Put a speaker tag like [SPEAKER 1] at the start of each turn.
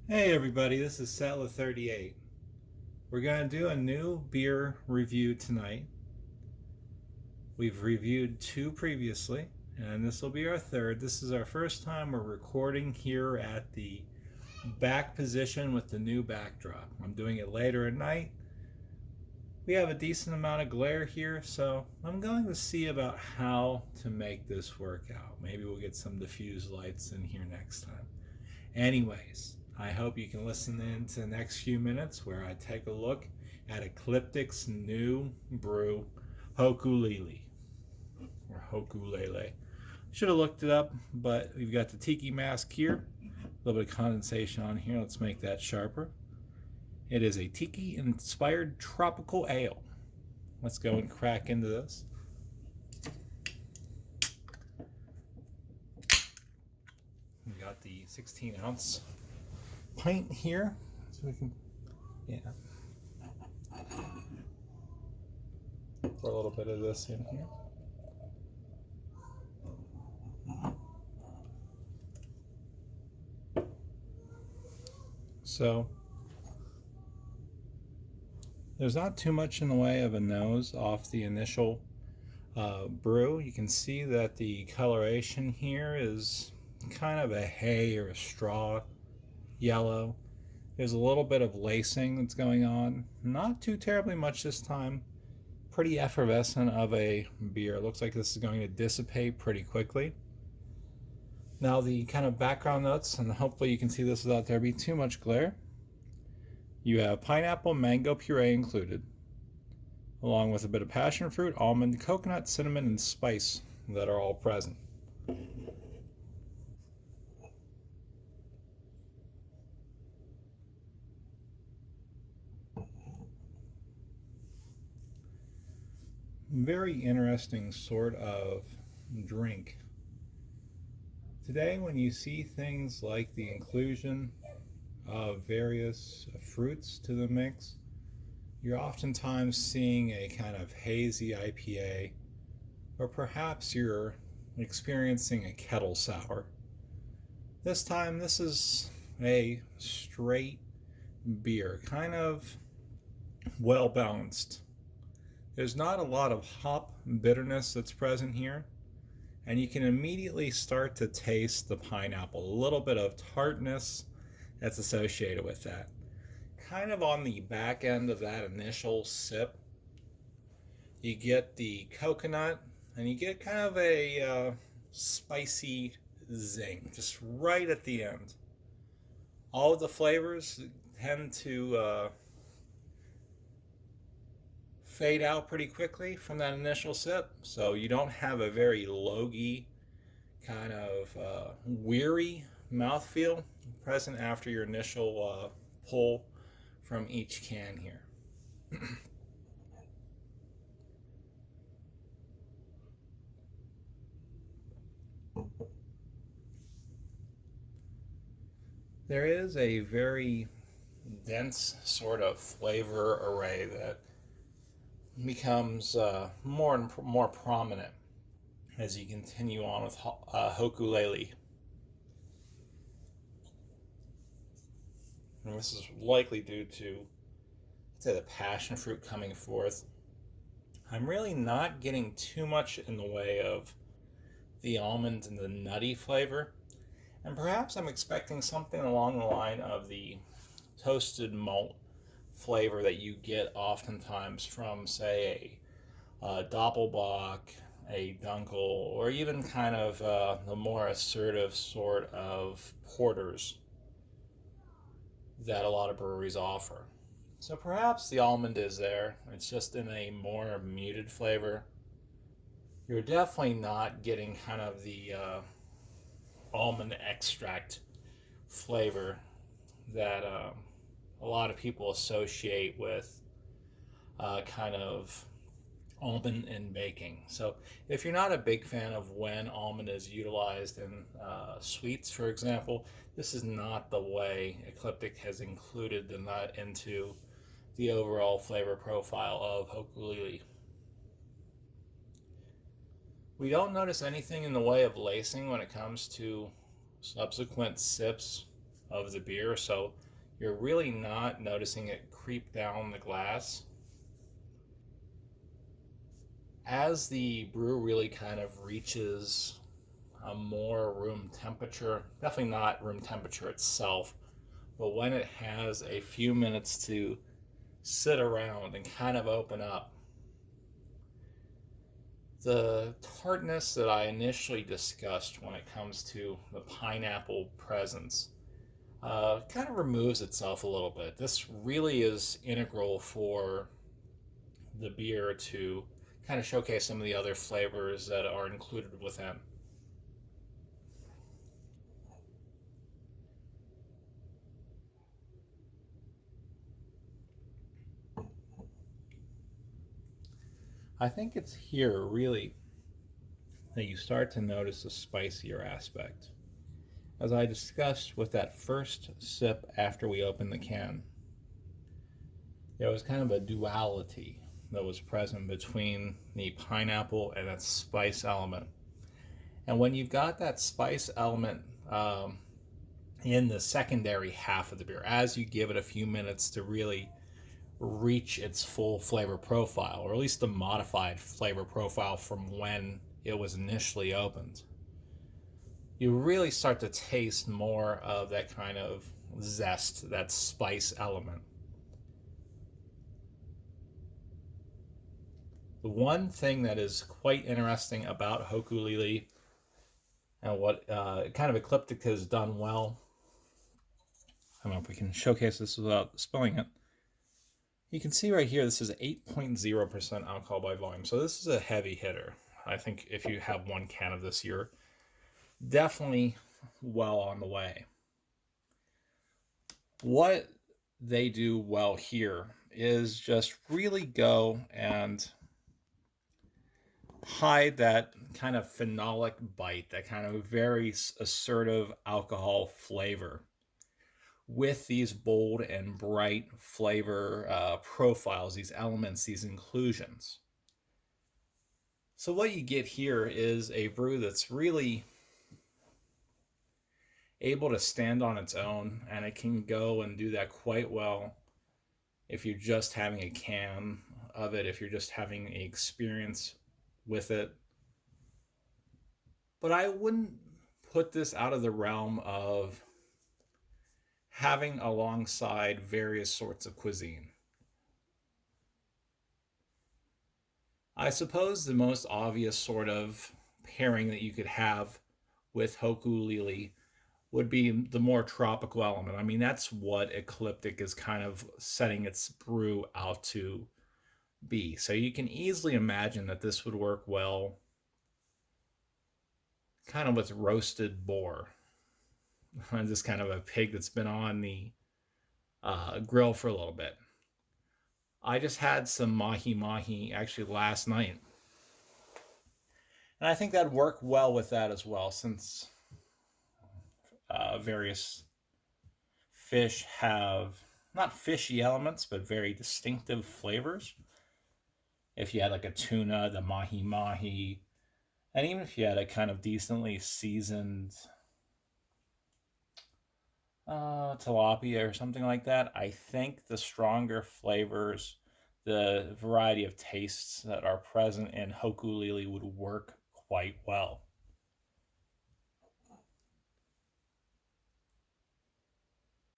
[SPEAKER 1] Hey everybody, this is Settler38. We're going to do a new beer review tonight. We've reviewed two previously, and this will be our third. This is our first time we're recording here at the back position with the new backdrop. I'm doing it later at night. We have a decent amount of glare here, so I'm going to see about how to make this work out. Maybe we'll get some diffused lights in here next time. Anyways, I hope you can listen in to the next few minutes where I take a look at Ecliptic's new brew, Hoku-lele, or Hoku-lele. Should have looked it up, but we've got the tiki mask here, a little bit of condensation on here. Let's make that sharper. It is a Tiki-Inspired tropical ale. Let's go and crack into this. We got the 16-ounce pint here, so we can, pour a little bit of this in here. So there's not too much in the way of a nose off the initial brew. You can see that the coloration here is kind of a hay or a straw yellow. There's a little bit of lacing that's going on. Not too terribly much this time. Pretty effervescent of a beer. It looks like this is going to dissipate pretty quickly. Now the kind of background notes, and hopefully you can see this without there being too much glare. You have pineapple mango puree included, along with a bit of passion fruit, almond, coconut, cinnamon, and spice that are all present. Very interesting sort of drink. Today, when you see things like the inclusion of various fruits to the mix, you're oftentimes seeing a kind of hazy IPA, or perhaps you're experiencing a kettle sour. This time, this is a straight beer, kind of well balanced. There's not a lot of hop bitterness that's present here, and you can immediately start to taste the pineapple, a little bit of tartness that's associated with that. Kind of on the back end of that initial sip, you get the coconut, and you get kind of a spicy zing just right at the end. All of the flavors tend to fade out pretty quickly from that initial sip, so you don't have a very logy kind of weary mouthfeel present after your initial pull from each can here. There is a very dense sort of flavor array that becomes more and more prominent as you continue on with Hoku-lele. And this is likely due to, say, the passion fruit coming forth. I'm really not getting too much in the way of the almond and the nutty flavor. And perhaps I'm expecting something along the line of the toasted malt flavor that you get oftentimes from, say, a Doppelbock, a Dunkel, or even kind of the more assertive sort of porters that a lot of breweries offer. So perhaps the almond is there. It's just in a more muted flavor. You're definitely not getting kind of the almond extract flavor that a lot of people associate with kind of almond in baking. So if you're not a big fan of when almond is utilized in sweets, for example, this is not the way Ecliptic has included the nut into the overall flavor profile of Hoku-lele. We don't notice anything in the way of lacing when it comes to subsequent sips of the beer, so you're really not noticing it creep down the glass. As the brew really kind of reaches a more room temperature, definitely not room temperature itself, but when it has a few minutes to sit around and kind of open up, the tartness that I initially discussed when it comes to the pineapple presence kind of removes itself a little bit. This really is integral for the beer to kind of showcase some of the other flavors that are included within. I think it's here really that you start to notice the spicier aspect. As I discussed with that first sip after we opened the can, there was kind of a duality that was present between the pineapple and that spice element. And when you've got that spice element in the secondary half of the beer, as you give it a few minutes to really reach its full flavor profile, or at least the modified flavor profile from when it was initially opened, you really start to taste more of that kind of zest, that spice element. The one thing that is quite interesting about Hoku-lele and what kind of Ecliptic has done well, I don't know if we can showcase this without spelling it. You can see right here, this is 8.0% alcohol by volume. So this is a heavy hitter. I think if you have one can of this, you're definitely well on the way. What they do well here is just really go and hide that kind of phenolic bite, that kind of very assertive alcohol flavor with these bold and bright flavor profiles, these elements, these inclusions. So what you get here is a brew that's really able to stand on its own, and it can go and do that quite well if you're just having a can of it, if you're just having an experience with it. But I wouldn't put this out of the realm of having alongside various sorts of cuisine. I suppose the most obvious sort of pairing that you could have with Hoku-lele would be the more tropical element. I mean, that's what Ecliptic is kind of setting its brew out to be. So you can easily imagine that this would work well kind of with roasted boar. Just kind of a pig that's been on the grill for a little bit. I just had some mahi mahi actually last night. And I think that'd work well with that as well, since various fish have not fishy elements, but very distinctive flavors. If you had like a tuna, the mahi mahi, and even if you had a kind of decently seasoned tilapia or something like that, I think the stronger flavors, the variety of tastes that are present in Hoku-lele would work quite well.